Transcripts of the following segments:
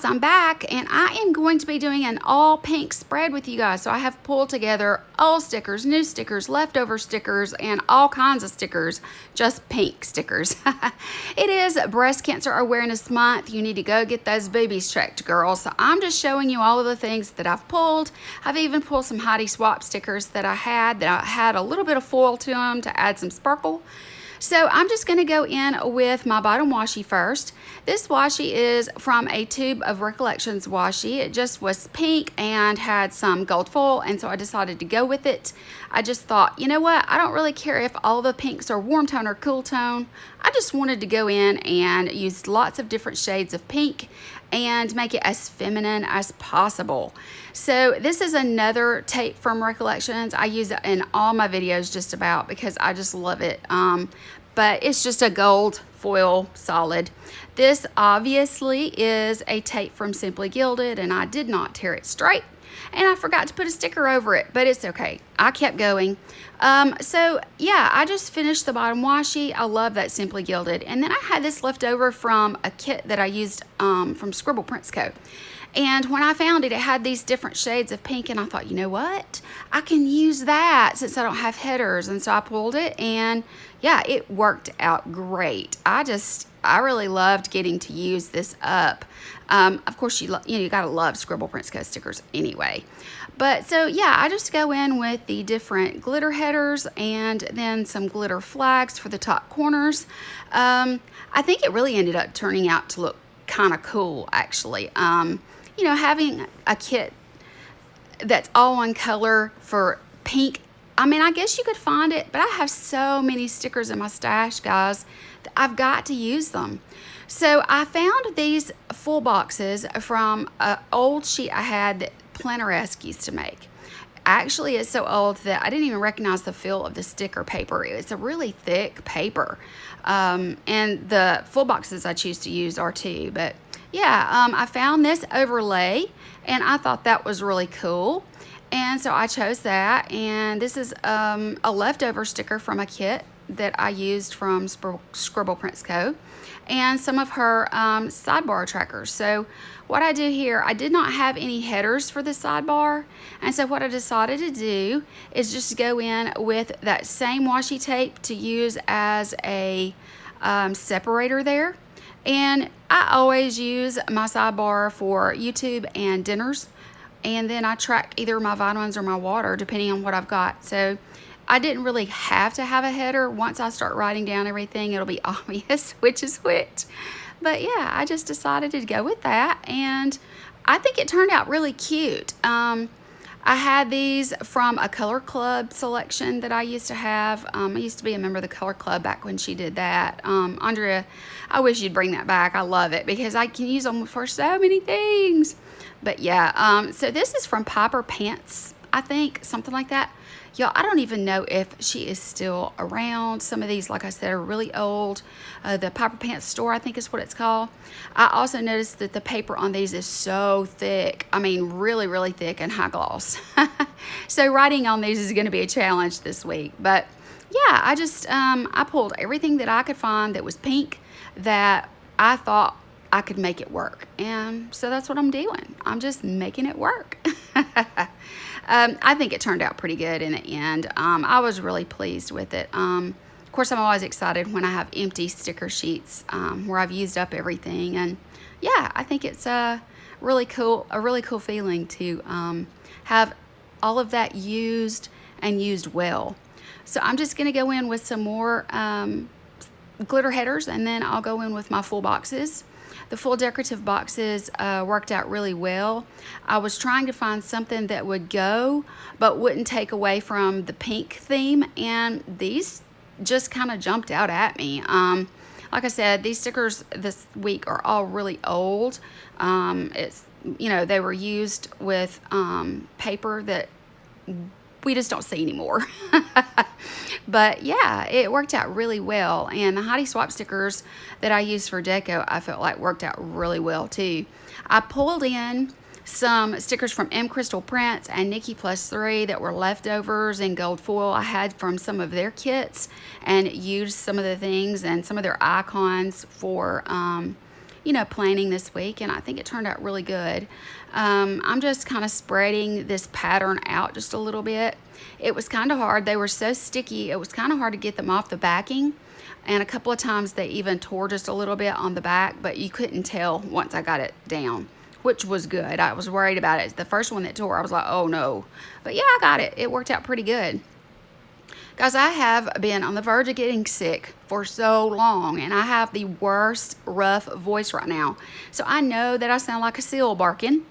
guys, I'm back and I am going to be doing an all pink spread with you guys. So I have pulled together old stickers, new stickers, leftover stickers, and all kinds of stickers, just pink stickers. It is Breast Cancer Awareness Month. You need to go get those boobies checked, girls. So I'm just showing you all of the things that I've pulled. I've even pulled some Heidi Swap stickers that I had a little bit of foil to them to add some sparkle. So I'm just going to go in with my bottom washi first. This washi is from a Tube of Recollections washi. It just was pink and had some gold foil, and so I decided to go with it. I just thought, you know what, I don't really care if all the pinks are warm tone or cool tone. I just wanted to go in and use lots of different shades of pink and make it as feminine as possible. So this is another tape from Recollections. I use it in all my videos just about because I just love it. But it's just a gold foil solid. This obviously is a tape from Simply Gilded, and I did not tear it straight. And I forgot to put a sticker over it, but it's okay. I kept going. So yeah, I just finished the bottom washi. I love that Simply Gilded. And then I had this left over from a kit that I used from Scribble Prints Co. And when I found it, it had these different shades of pink, and I thought, you know what? I can use that since I don't have headers. And so I pulled it, and yeah, it worked out great. I really loved getting to use this up. Of course, you gotta love Scribble Prints Co. stickers anyway. But so yeah, I just go in with the different glitter headers and then some glitter flags for the top corners. I think it really ended up turning out to look kind of cool, actually. You know, having a kit that's all one color for pink, I mean, I guess you could find it, but I have so many stickers in my stash, guys, that I've got to use them. So I found these full boxes from an old sheet I had that Planner-esque used to make. Actually, it's so old that I didn't even recognize the feel of the sticker paper. It's a really thick paper. And the full boxes I choose to use are too, but yeah, I found this overlay and I thought that was really cool. And so I chose that, and this is a leftover sticker from a kit that I used from Scribble Prints Co. and some of her sidebar trackers. So what I do here, I did not have any headers for the sidebar, and so what I decided to do is just go in with that same washi tape to use as a separator there. And I always use my sidebar for YouTube and dinners, and then I track either my vitamins or my water depending on what I've got. So I didn't really have to have a header. Once I start writing down everything, it'll be obvious which is which. But yeah, I just decided to go with that, and I think it turned out really cute. I had these from a Color Club selection that I used to have. I used to be a member of the Color Club back when she did that. Andrea, I wish you'd bring that back. I love it because I can use them for so many things. But yeah, so this is from Piper Pants, I think, something like that. Y'all, I don't even know if she is still around. Some of these, like I said, are really old. The Piper Pants store, I think is what it's called. I also noticed that the paper on these is so thick. I mean, really, really thick and high gloss. So writing on these is going to be a challenge this week. But yeah, I just, I pulled everything that I could find that was pink that I thought I could make it work. And so that's what I'm doing. I'm just making it work. I think it turned out pretty good in the end. I was really pleased with it. Of course, I'm always excited when I have empty sticker sheets where I've used up everything. And yeah, I think it's a really cool feeling to have all of that used and used well. So I'm just going to go in with some more glitter headers, and then I'll go in with my full boxes. The full decorative boxes worked out really well. I was trying to find something that would go but wouldn't take away from the pink theme, and these just kind of jumped out at me. Like I said, these stickers this week are all really old. It's, you know, they were used with paper that we just don't see anymore. But yeah, it worked out really well. And the Heidi Swap stickers that I used for deco, I felt like worked out really well too. I pulled in some stickers from M Crystal Prints and Nikki Plus 3 that were leftovers in gold foil I had from some of their kits, and used some of the things and some of their icons for planning this week, and I think it turned out really good. I'm just kind of spreading this pattern out just a little bit. It was kind of hard. They were so sticky. It was kind of hard to get them off the backing. And a couple of times they even tore just a little bit on the back, but you couldn't tell once I got it down, which was good. I was worried about it. The first one that tore, I was like, oh no. But yeah, I got it. It worked out pretty good. Guys, I have been on the verge of getting sick for so long, and I have the worst rough voice right now. So I know that I sound like a seal barking.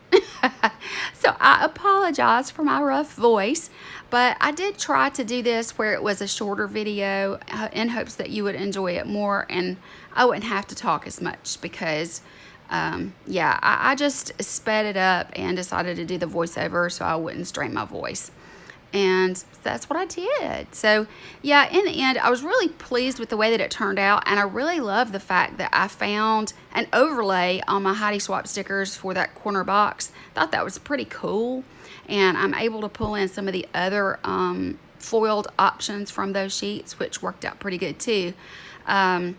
So I apologize for my rough voice, but I did try to do this where it was a shorter video in hopes that you would enjoy it more and I wouldn't have to talk as much because yeah, I just sped it up and decided to do the voiceover so I wouldn't strain my voice. And that's what I did. So yeah, in the end, I was really pleased with the way that it turned out. And I really love the fact that I found an overlay on my Heidi Swap stickers for that corner box. Thought that was pretty cool. And I'm able to pull in some of the other foiled options from those sheets, which worked out pretty good too. I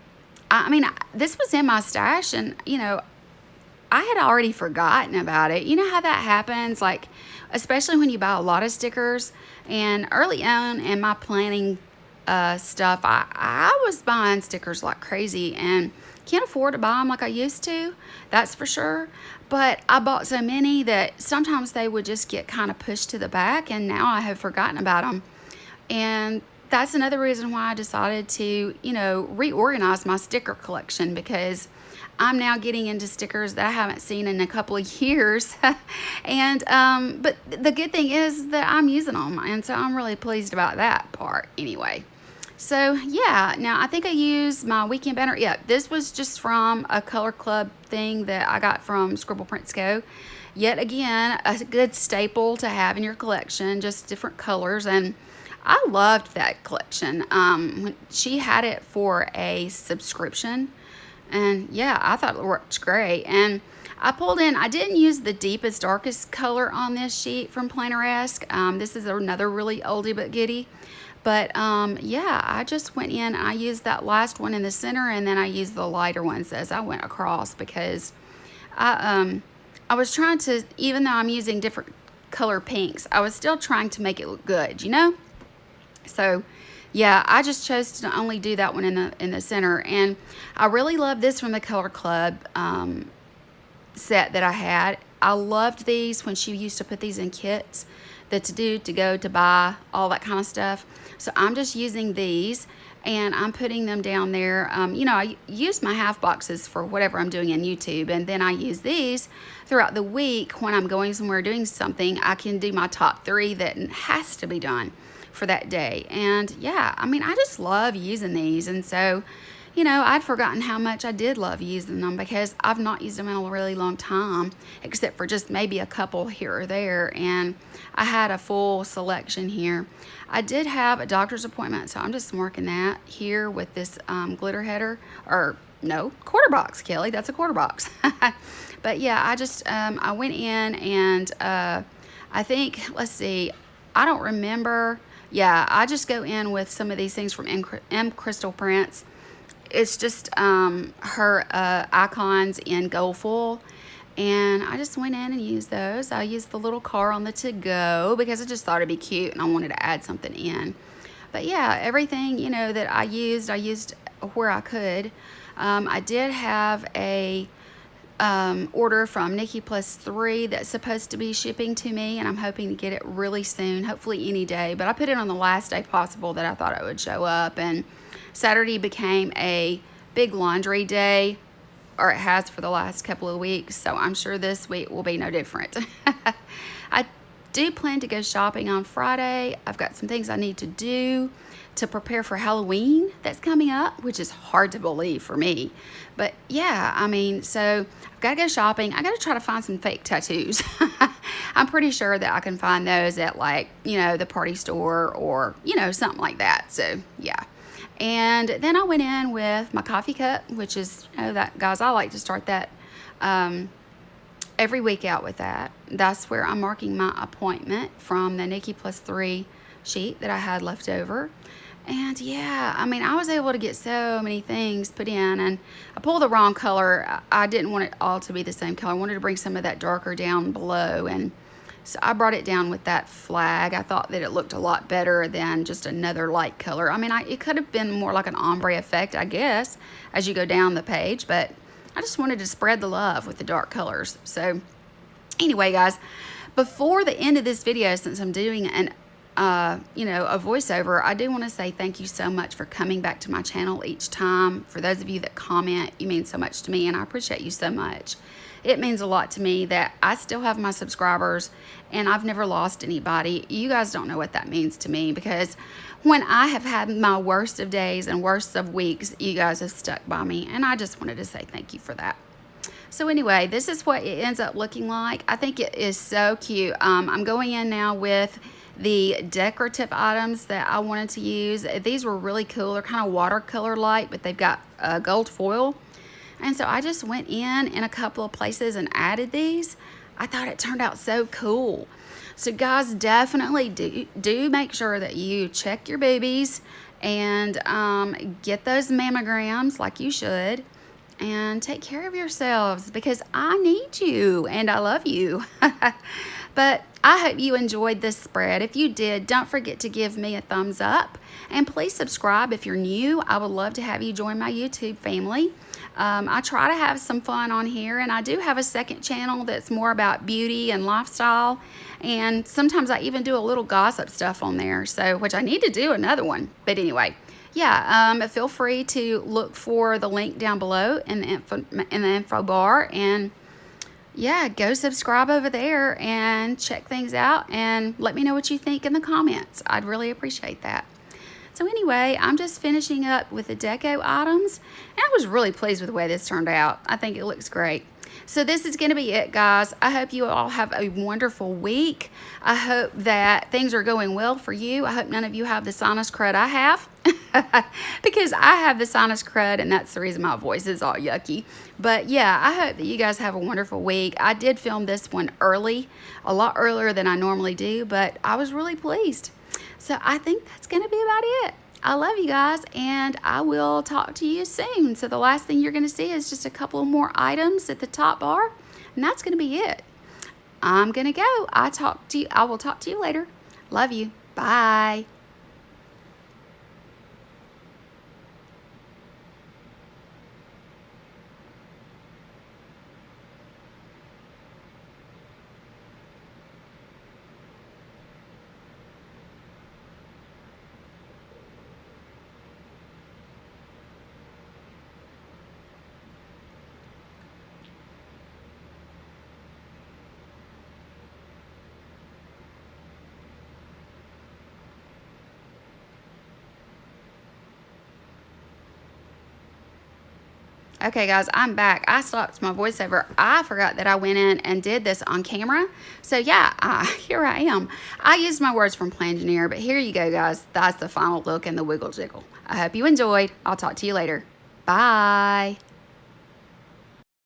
mean, this was in my stash, and I had already forgotten about it. You know how that happens, like especially when you buy a lot of stickers. And early on in my planning stuff, I was buying stickers like crazy and can't afford to buy them like I used to, that's for sure. But I bought so many that sometimes they would just get kind of pushed to the back, and now I have forgotten about them. And that's another reason why I decided to, reorganize my sticker collection, because I'm now getting into stickers that I haven't seen in a couple of years. And but the good thing is that I'm using them, and so I'm really pleased about that part anyway. So yeah, now I think I used my weekend banner. Yeah, this was just from a color club thing that I got from Scribble Prints Co. Yet again, a good staple to have in your collection, just different colors. And I loved that collection. When she had it for a subscription, and yeah, I thought it worked great. And I pulled in, I didn't use the deepest, darkest color on this sheet from Planner-esque. This is another really oldie but goodie. But yeah, I just went in, I used that last one in the center, and then I used the lighter ones as I went across, because I was trying to, even though I'm using different color pinks, I was still trying to make it look good, So yeah, I just chose to only do that one in the center. And I really love this from the Color Club set that I had. I loved these when she used to put these in kits, the to do, to go, to buy, all that kind of stuff. So I'm just using these, and I'm putting them down there. I use my half boxes for whatever I'm doing in YouTube, and then I use these throughout the week when I'm going somewhere doing something. I can do my top 3 that has to be done for that day. And yeah, I mean, I just love using these. And so, I'd forgotten how much I did love using them, because I've not used them in a really long time, except for just maybe a couple here or there. And I had a full selection here. I did have a doctor's appointment, so I'm just marking that here with this glitter header, or no, quarter box, Kelly, that's a quarter box. But yeah, I just, I went in and I think, let's see, I don't remember. Yeah, I just go in with some of these things from M Crystal Prints. It's just her icons in gold foil, and I just went in and used those. I used the little car on the to-go because I just thought it'd be cute and I wanted to add something in. But yeah, everything that I used where I could. I did have a order from Nikki Plus 3 that's supposed to be shipping to me, and I'm hoping to get it really soon, hopefully any day. But I put it on the last day possible that I thought it would show up, and Saturday became a big laundry day, or it has for the last couple of weeks, so I'm sure this week will be no different. I do plan to go shopping on Friday. I've got some things I need to do to prepare for Halloween that's coming up, which is hard to believe for me. But yeah, I mean, so I've got to go shopping. I got to try to find some fake tattoos. I'm pretty sure that I can find those at the party store or, something like that. So yeah. And then I went in with my coffee cup, which is, that, guys, I like to start that every week out with that. That's where I'm marking my appointment from the Nikki Plus 3 sheet that I had left over. And yeah, I mean, I was able to get so many things put in, and I pulled the wrong color. I didn't want it all to be the same color. I wanted to bring some of that darker down below, and so I brought it down with that flag. I thought that it looked a lot better than just another light color. I mean, it could have been more like an ombre effect, I guess, as you go down the page, but I just wanted to spread the love with the dark colors. So anyway, guys, before the end of this video, since I'm doing a voiceover, I do want to say thank you so much for coming back to my channel each time. For those of you that comment, you mean so much to me, and I appreciate you so much. It means a lot to me that I still have my subscribers and I've never lost anybody. You guys don't know what that means to me, because when I have had my worst of days and worst of weeks, you guys have stuck by me, and I just wanted to say thank you for that. So anyway, this is what it ends up looking like. I think it is so cute. I'm going in now with the decorative items that I wanted to use. These were really cool. They're kind of watercolor light, but they've got gold foil. And so I just went in a couple of places and added these. I thought it turned out so cool. So guys, definitely do make sure that you check your boobies and get those mammograms like you should. And take care of yourselves, because I need you and I love you. But I hope you enjoyed this spread. If you did, don't forget to give me a thumbs up, and please subscribe if you're new. I would love to have you join my YouTube family. I try to have some fun on here, and I do have a second channel that's more about beauty and lifestyle, and sometimes I even do a little gossip stuff on there, so which I need to do another one. But anyway, yeah, feel free to look for the link down below in the info bar, and yeah, go subscribe over there and check things out, and let me know what you think in the comments. I'd really appreciate that. So anyway, I'm just finishing up with the deco items, and I was really pleased with the way this turned out. I think it looks great. So this is going to be it, guys. I hope you all have a wonderful week. I hope that things are going well for you. I hope none of you have the sinus crud I have, because I have the sinus crud, and that's the reason my voice is all yucky. But yeah, I hope that you guys have a wonderful week. I did film this one early, a lot earlier than I normally do, but I was really pleased. So I think that's going to be about it. I love you guys, and I will talk to you soon. So the last thing you're going to see is just a couple more items at the top bar, and that's going to be it. I'm going to go. I will talk to you later. Love you. Bye. Okay guys, I'm back. I stopped my voiceover. I forgot that I went in and did this on camera. So yeah, here I am. I used my words from Plangineer, but here you go guys. That's the final look and the wiggle jiggle. I hope you enjoyed. I'll talk to you later. Bye.